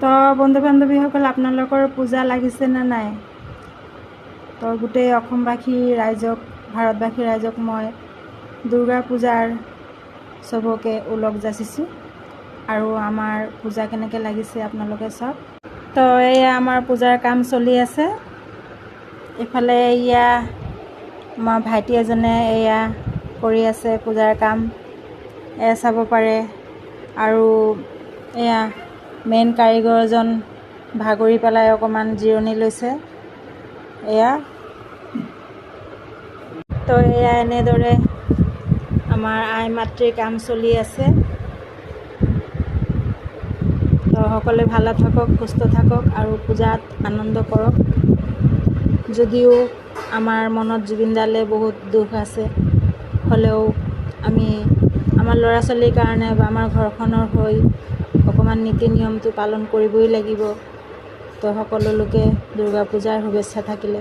তো বন্ধু বান্ধৱীসকল, আপোনালোকৰ পূজা লাগিছে নে নাই? তো গোটেই অসমবাসী ৰাইজক, ভাৰতবাসী ৰাইজক মই দুৰ্গা পূজাৰ চবকে ওলগ যাচিছোঁ। আৰু আমাৰ পূজা কেনেকৈ লাগিছে আপোনালোকে চাওক। তো এয়া আমাৰ পূজাৰ কাম চলি আছে। এইফালে এয়া আমাৰ ভাইটি এজনে এয়া কৰি আছে পূজাৰ কাম, এয়া চাব পাৰে। আৰু এয়া মেইন কাৰিকৰজন ভাগৰি পেলাই অকণমান জিৰণি লৈছে। এয়া তো এয়া এনেদৰে আমাৰ আই মাতৃৰ কাম চলি আছে। তো সকলোৱে ভালে থাকক, সুস্থ থাকক আৰু পূজাত আনন্দ কৰক। যদিও আমাৰ মনত জুবিনদালে বহুত দুখ আছে, হ'লেও আমি আমাৰ ল'ৰা ছোৱালীৰ কাৰণে বা আমাৰ ঘৰখনৰ হৈ অকণমান নীতি নিয়মটো পালন কৰিবই লাগিব। তো সকলো লোকে দুৰ্গা পূজাৰ শুভেচ্ছা থাকিলে।